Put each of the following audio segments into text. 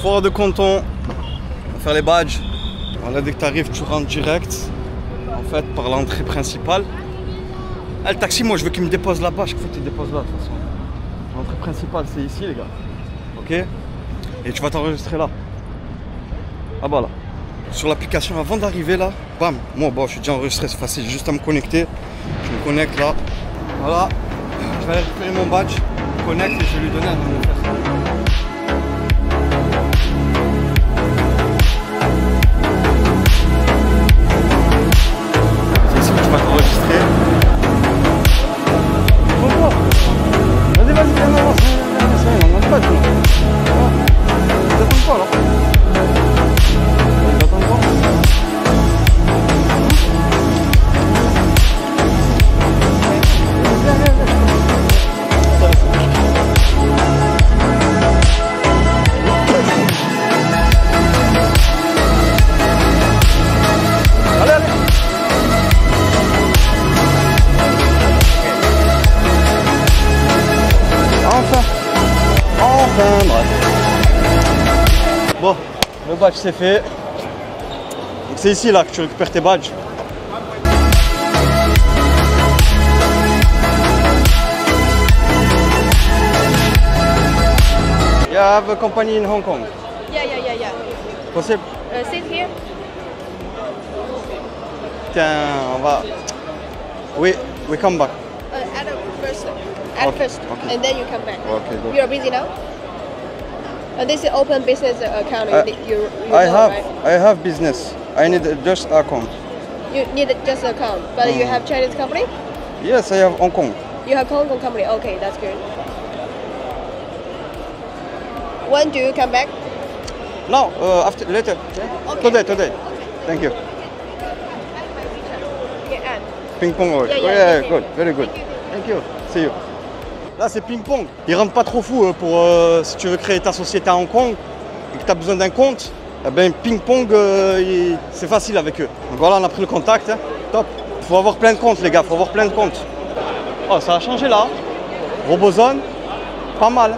Foire de Canton, on va faire les badges. Voilà, dès que tu arrives, tu rentres direct, en fait, par l'entrée principale. Ah, le taxi, moi, je veux qu'il me dépose là-bas. Je veux qu'il te dépose là, de toute façon. L'entrée principale, c'est ici, les gars. Ok? Et tu vas t'enregistrer là. Ah bah là. Sur l'application, avant d'arriver là, bam, moi, bon, je suis déjà enregistré, c'est facile, juste à me connecter. Je me connecte là. Voilà. Je vais aller récupérer mon badge, je me connecte et je vais lui donner un nom de faire. Enfin, bref. Bon, le badge c'est fait. Donc c'est ici là que tu récupères tes badges. You have a company in Hong Kong? Yeah. Possible? Sit here. Tiens, on va... We come back. At first, okay. and then you come back. Okay, good. You are busy now? This is open business account. You I know, have, right? I have business. I need just account. You need just an account, but you have Chinese company? Yes, I have Hong Kong. You have Hong Kong company. Okay, that's good. When do you come back? No, after later. Okay. Today. Thank you. Yeah, and Ping pong. Yeah, good, very good. Thank you. See you. Là, c'est ping pong. Ils rendent pas trop fou pour si tu veux créer ta société à Hong Kong et que tu as besoin d'un compte. Eh ben, ping pong, c'est facile avec eux. Donc voilà, on a pris le contact. Hein. Top. Il faut avoir plein de comptes, les gars. Il faut avoir plein de comptes. Oh, ça a changé là. Robozone, pas mal.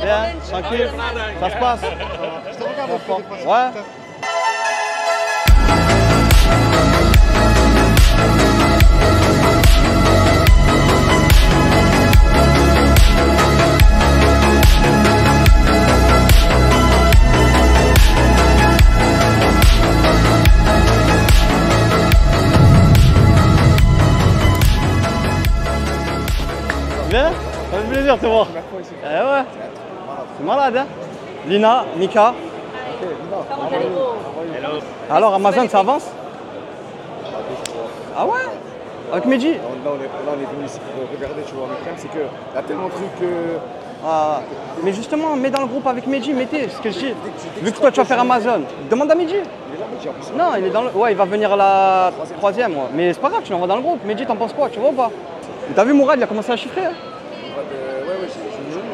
Bien, tranquille, ça se passe. Je te regarde. Ouais. Bien, ça fait plaisir de te voir. Eh ouais, c'est malade hein. Lina, Mika. Alors Amazon ça avance? Ah ouais? Avec Medji? Là on est venu ici pour regarder, tu vois, le problème c'est qu'il y a tellement de trucs Ah, mais justement, mets dans le groupe avec Medji, mettez ce que je dis. Vu que toi tu vas faire Amazon, demande à Medji. Non, il est dans le... Ouais, il va venir à la troisième, ouais. Mais c'est pas grave, tu l'envoies dans le groupe. Medji, t'en penses quoi, tu vois ou pas? T'as vu Mourad, il a commencé à chiffrer hein? Ouais,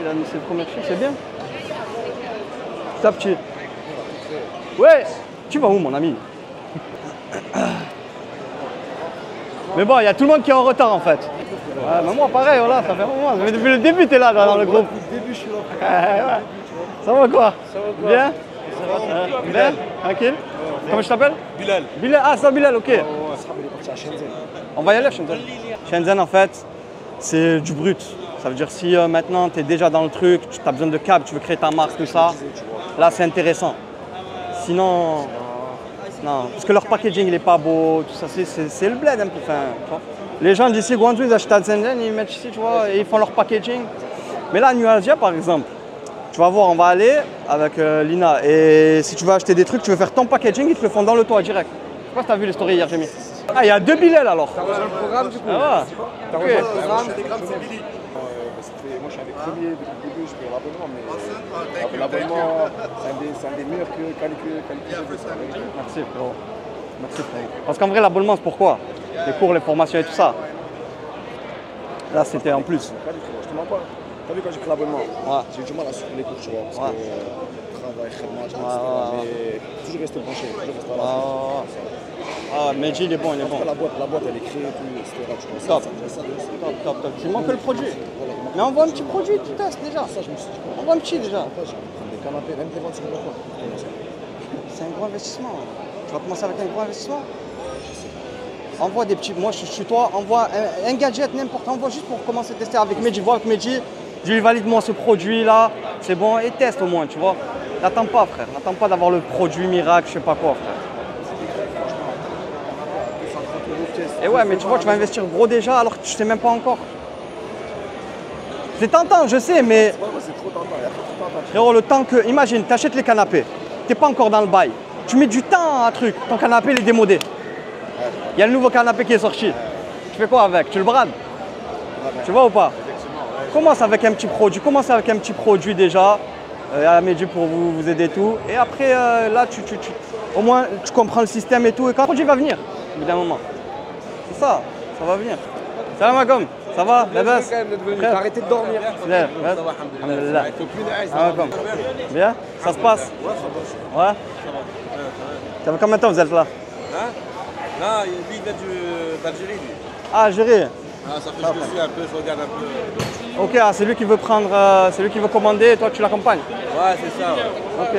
Il a mis ses premiers chiffres, c'est bien. Ça petit. Ouais, tu vas où mon ami? Mais bon, il y a tout le monde qui est en retard en fait. Ouais, mais moi pareil, voilà, ça fait un moment. Mais depuis le début, t'es là dans le groupe. Depuis le début, je suis là. Ouais. Ça va quoi? Ça va quoi? Bien? Bilal. Tranquille? Comment je t'appelle? Bilal. Bilal, ah ça Bilal, ok. Il est parti à Shenzhen. On va y aller à Shenzhen. Shenzhen en fait, c'est du brut. Ça veut dire si maintenant tu es déjà dans le truc, tu as besoin de câbles, tu veux créer ta marque, tout ça, là c'est intéressant. Sinon, non, parce que leur packaging il est pas beau, tout ça, c'est le bled un peu. Enfin, tu vois. Les gens d'ici, Guangzhou, ils achètent à Shenzhen, ils mettent ici, tu vois, et ils font leur packaging. Mais là, à New Asia par exemple, tu vas voir, on va aller avec Lina. Et si tu veux acheter des trucs, tu veux faire ton packaging, ils te le font dans le toit direct. pas si t'as vu les stories hier, j'ai mis. Ah, il y a 2 Bilal alors. T'as rejoint le programme du coup. Ah ouais. T'as Ok. rejoint le programme. C'est Billy. Moi je suis avec premier depuis le début, je paye l'abonnement, mais l'abonnement c'est un des meilleurs qualités. Merci frérot. Merci frérot. Parce qu'en vrai, l'abonnement, c'est pourquoi? Les cours, les formations et tout ça. Là, c'était en plus. Je te mens pas. T'as vu quand j'ai pris l'abonnement, j'ai eu du mal à suivre les cours, tu vois, parce que travail, match, etc. Mais toujours rester branché, toujours rester à la Ah, Medji, il est bon, il est bon. La boîte, elle est créée, tout, etc. Tu vois, Top. Top. Tu manques le produit. Mais envoie un petit produit, tu testes déjà. Ça, je me suis dit, Envoie un petit déjà. je vais prendre des canapés, même des ventes sur le balcon. C'est un gros investissement. Tu vas commencer avec un gros investissement. Envoie des petits. Moi, je suis toi. Envoie un gadget, n'importe. Envoie juste pour commencer à tester avec Medji. Vois avec Medji. Je lui valide moi ce produit là. C'est bon. Et teste au moins, tu vois. N'attends pas, frère. N'attends pas d'avoir le produit miracle, je sais pas quoi, frère. Et ouais, mais tu vois, tu vas investir gros déjà alors que tu sais même pas encore. C'est tentant, je sais, mais. C'est trop tentant, il y a trop tentant. Frérot, le temps que. Imagine, tu achètes les canapés. T'es pas encore dans le bail. Tu mets du temps à un truc. Ton canapé, il est démodé. Il y a le nouveau canapé qui est sorti. Tu fais quoi avec? Tu le brades? Tu vois ou pas? Commence avec un petit produit. Commence avec un petit produit déjà. À Medji pour vous aider tout. Et après, là, au moins, tu comprends le système et tout. Et quand le produit va venir, évidemment. C'est ça, ça va venir. Salam alaikum. Ça va? La baisse? T'as arrêté de dormir. Alhamdulillah. Bien? Ça se passe? Ouais. Ça fait combien de temps vous êtes là? Hein? Là, lui, il vient d'Algérie, lui. Ah, Algérie. Ah, ça fait que je le suis un peu, je regarde un peu. Ok, c'est lui qui veut prendre, c'est lui qui veut commander et toi tu l'accompagnes. Ouais, c'est ça. Ouais. Ok.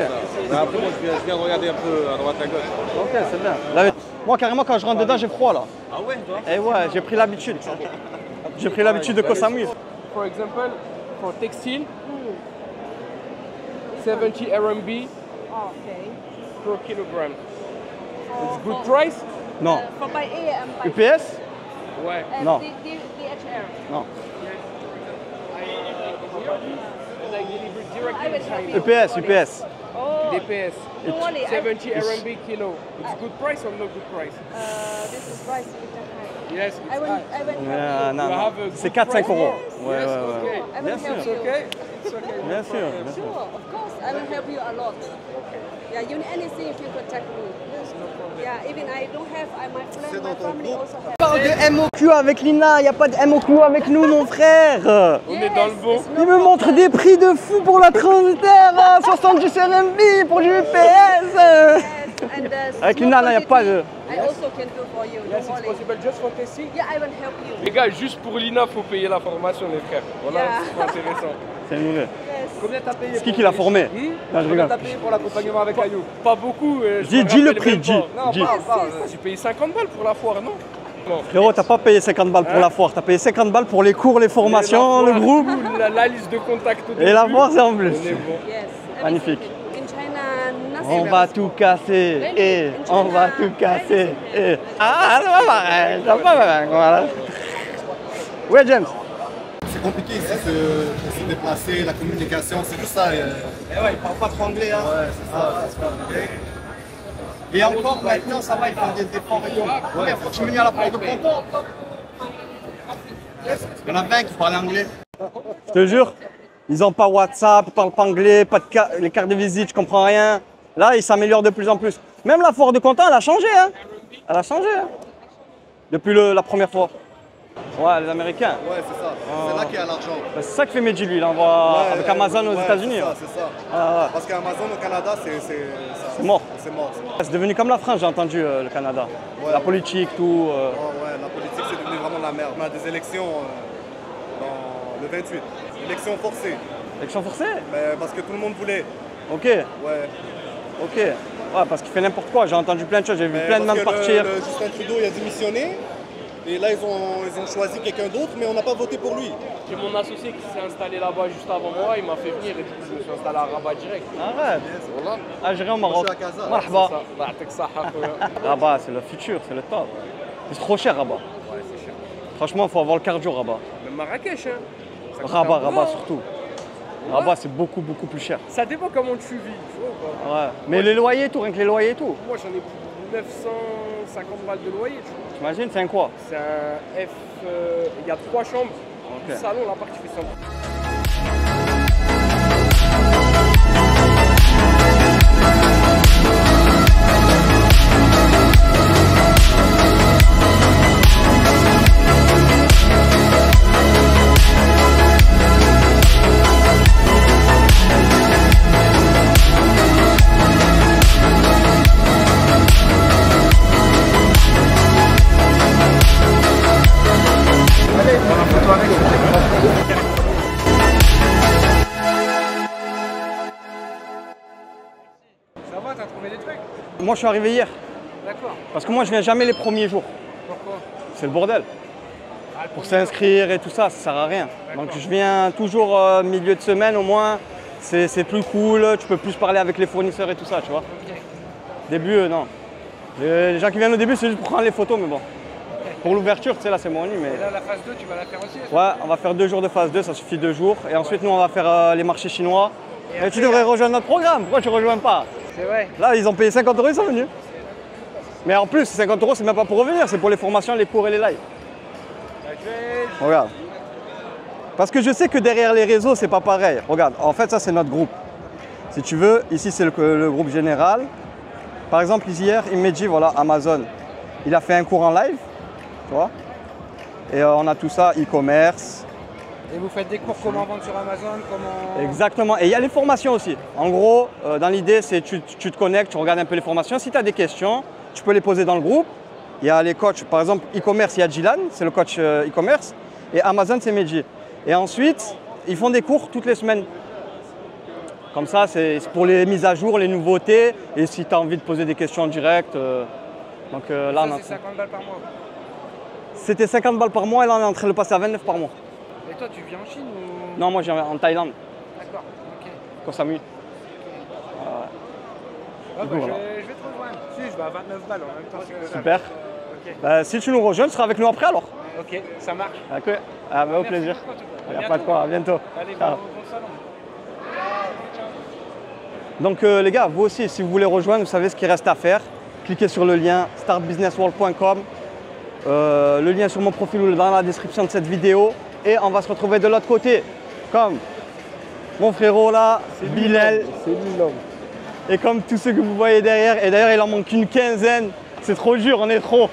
Mais après, moi, je viens regarder un peu à droite à gauche. Ok, c'est bien. Là, moi, carrément, quand je rentre dedans, j'ai froid là. Ah ouais, toi? Et ouais, j'ai pris l'habitude. J'ai pris l'habitude de Koh Samui. For example, for textile, 70 RMB Okay. per kilogram. It's good price? Non. For by A and by UPS? Ouais. Non. DHL. Non. And I deliver I directly will in help China. you. UPS, UPS. Oh, DPS. don't worry. 70 RMB kilo. It's good price or not good price? This is price with the high. Yes, it's I will high. help Non, You non. have a C'est good 4-5 price? euros. Yes, Ouais, ouais, ouais. okay. you. I will Bien help sûr. It's you. okay. It's okay. Bien sûr, bien sûr. Sure, of course. I will help you a lot. Yeah, you need anything you can contact me. Yeah, even I don't have, my friend, my family also have. Parle de MOQ avec Lina, il n'y a pas de MOQ avec nous, mon frère. On est dans le bon. Il me montre des prix de fou pour la transitaire, 70 RMB pour du UPS. Yes, and Avec small Lina, il n'y a pas de... quantity, I also can do for you. Yes, Don't it's worry. possible just for testing. Yeah, I will help you. Les gars, juste pour l'INA, faut payer la formation, les frères. Voilà, Yeah. c'est intéressant. C'est une nouvelle. Yes. Combien t'as payé? C'est qui l'a formé? Non, je Combien rigole. t'as payé pour l'accompagnement avec Ayou? Pas beaucoup. Dis le prix, dis. Dis. J'ai payé 50 balles pour la foire, non? Non. Frérot, t'as pas payé 50 balles pour la foire, t'as payé 50 balles pour les cours, les formations, le groupe. La liste de contacts. Et la foire, c'est en plus. On est bon. Yes. Magnifique. In China, nothing. On va tout casser, et on va tout casser, et... Ah, c'est pas pareil, c'est pas pareil, voilà. Ouais, James. C'est compliqué ici de se déplacer, la communication, c'est juste ça. Eh ouais, ils parlent pas trop anglais, hein. Ouais, c'est ça, c'est compliqué. Et encore, maintenant, ça va, ils font des efforts et tout. Ouais, faut que je me mette à la porte de Ponton. Il y en a 20 qui parlent anglais. Je te jure, ils ont pas WhatsApp, ils parlent pas anglais, pas de les cartes de visite, je comprends rien. Là, ils s'améliorent de plus en plus. Même la foire de Canton, elle a changé, hein. Elle a changé, hein. Depuis la première fois. Ouais, les Américains. Ouais, c'est ça. C'est là qu'il y a l'argent. C'est ça que fait Medji, lui. Il envoie avec Amazon aux États-Unis. C'est ça. Ah, ouais. Parce qu'Amazon au Canada, c'est mort. C'est mort. C'est devenu comme la France, j'ai entendu, le Canada. Ouais, la politique, tout. Oh, ouais, la politique, c'est devenu vraiment la merde. On a des élections dans le 28. Élections forcées. Élection forcée? Mais parce que tout le monde voulait. Ok, Ouais. ok. Ouais, parce qu'il fait n'importe quoi. J'ai entendu plein de choses, j'ai vu Mais plein de parce même que partir. le Justin Trudeau, il a démissionné. Et là, ils ont choisi quelqu'un d'autre, mais on n'a pas voté pour lui. J'ai mon associé qui s'est installé là-bas juste avant moi, il m'a fait venir et du coup je me suis installé à Rabat direct. Arrête. Voilà. Algérien au Maroc. Je suis à Casa. Marhaba. Ça, bah, t'as que ça, Rabat, c'est le futur, c'est le top. C'est trop cher, Rabat. Ouais, c'est cher. Franchement, il faut avoir le cardio, Rabat. Même Marrakech, hein. Ça coûte Rabat, un bras, Rabat hein. surtout. Rabat, c'est beaucoup, beaucoup plus cher. Ça dépend comment tu vis, tu vois ou pas. Ouais. Mais les loyers et tout, rien que les loyers et tout. Moi j'en ai pour 50 balles de loyer. T'imagines, c'est un quoi? C'est un F. Il y a 3 chambres. Ok. Le salon, l'appart, qui fait 100. Ça va, t'as trouvé des trucs? Moi, je suis arrivé hier. D'accord. Parce que moi, je viens jamais les premiers jours. Pourquoi? C'est le bordel. Ah, le Pour premier s'inscrire et tout ça, ça sert à rien. Donc je viens toujours milieu de semaine au moins. C'est plus cool, tu peux plus parler avec les fournisseurs et tout ça, tu vois. jour. Ok. Début, non. Les gens qui viennent au début, c'est juste pour prendre les photos, mais bon. Pour l'ouverture, tu sais, là, c'est mon lit, mais... Et là, la phase 2, tu vas la faire aussi? Ouais, on va faire 2 jours de phase 2, ça suffit 2 jours. Et ensuite, nous, on va faire les marchés chinois. Et tu devrais rejoindre notre programme, pourquoi tu ne rejoins pas? C'est vrai. Là, ils ont payé 50 €, ils sont venus. Mais en plus, 50 €, c'est même pas pour revenir, c'est pour les formations, les cours et les lives. Regarde. Parce que je sais que derrière les réseaux, c'est pas pareil. Regarde, en fait, ça, c'est notre groupe. Si tu veux, ici, c'est le groupe général. Par exemple, hier, il m'a dit, voilà, Amazon. Il a fait un cours en live, tu vois. Et on a tout ça, e-commerce. Et vous faites des cours comment vendre sur Amazon, comment... Exactement. Et il y a les formations aussi. En gros, dans l'idée, c'est tu te connectes, tu regardes un peu les formations. Si tu as des questions, tu peux les poser dans le groupe. Il y a les coachs, par exemple, e-commerce, il y a Gilan, c'est le coach e-commerce. Et Amazon, c'est Mehdi. Et ensuite, ils font des cours toutes les semaines. Comme ça, c'est pour les mises à jour, les nouveautés. Et si tu as envie de poser des questions en direct. Donc là, Ça, on a... c'est 50 balles par mois. C'était 50 balles par mois et là, on est en train de le passer à 29 par mois. Et toi, tu viens en Chine ou... Non, moi, je viens en Thaïlande, D'accord, ok. Koh Samui. Ouais, bah, coup, voilà. je vais te rejoindre. Si, je vais à 29 balles en même temps. Super. Ok, Si tu nous rejoins, tu seras avec nous après alors. ok, ça marche. Ok. Ah, bah, au Merci plaisir. beaucoup, en tout cas. Il n'y a À pas de quoi, à bientôt. Allez, Ciao. bon salon. Donc les gars, vous aussi, si vous voulez rejoindre, vous savez ce qu'il reste à faire. Cliquez sur le lien startbusinessworld.com. Le lien sur mon profil ou dans la description de cette vidéo. Et on va se retrouver de l'autre côté. Comme mon frérot là, Bilal. C'est lui l'homme. Et comme tous ceux que vous voyez derrière. Et d'ailleurs, il en manque une quinzaine. C'est trop dur, on est trop.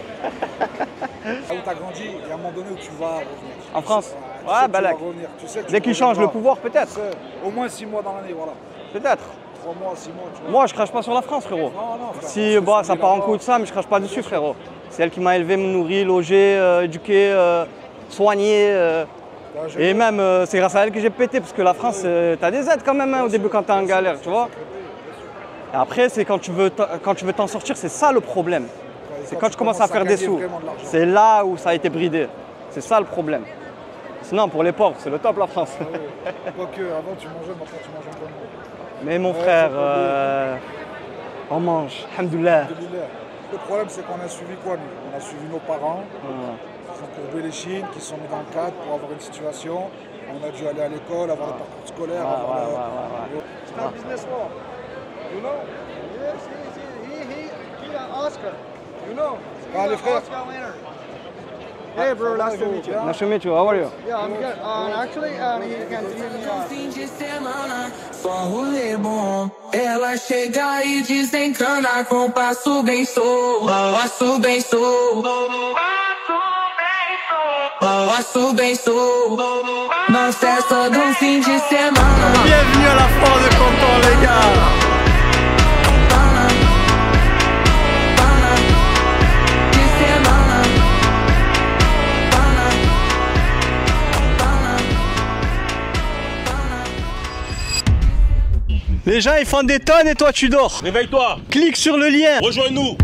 Là où tu as grandi, il y a un moment donné où tu vas revenir. En France? Tu sais Ouais, que bah tu là. vas revenir. Tu sais que tu Dès qu'il change le reviendras. pouvoir, peut-être. Tu sais, au moins 6 mois dans l'année, voilà. Peut-être. 3 mois, 6 mois, tu vois. Moi, je crache pas sur la France, frérot. Non, frère. Si bah, ça part en coup de ça, mais je crache pas dessus, frérot. C'est elle qui m'a élevé, me nourri, logé, éduqué, soigné. Et même, c'est grâce à elle que j'ai pété, parce que la France, t'as des aides quand même hein, au début quand t'es en galère, tu vois. Et après, c'est quand tu veux t'en sortir, c'est ça le problème. C'est quand tu commences à faire des sous. C'est là où ça a été bridé. C'est ça le problème. Sinon, pour les pauvres, c'est le top la France. Quoique, avant tu mangeais, maintenant tu manges un peu moins. Mais mon frère, on mange, alhamdoulilah. Le problème, c'est qu'on a suivi quoi, nous? On a suivi nos parents, qui ont courbé les chines, qui se sont mis dans le cadre pour avoir une situation. On a dû aller à l'école, avoir le parcours scolaire. Start Business World. You know? Yes, he got Oscar. You know? Ah, les frères. Oscar winner. Hey, bro, nice to meet you. Nice to meet you, how are you? Yeah, I'm good. Actually, you can see me. Fim de semana, só rolê bom. Ela chega e desencana com passo bem solto. Passo bem solto. Passo bem solto. Na festa do fim de semana. Bienvenue à la foire de Canton, les gars. Les gens ils font des tonnes et toi tu dors. Réveille-toi, Clique sur le lien. rejoins-nous.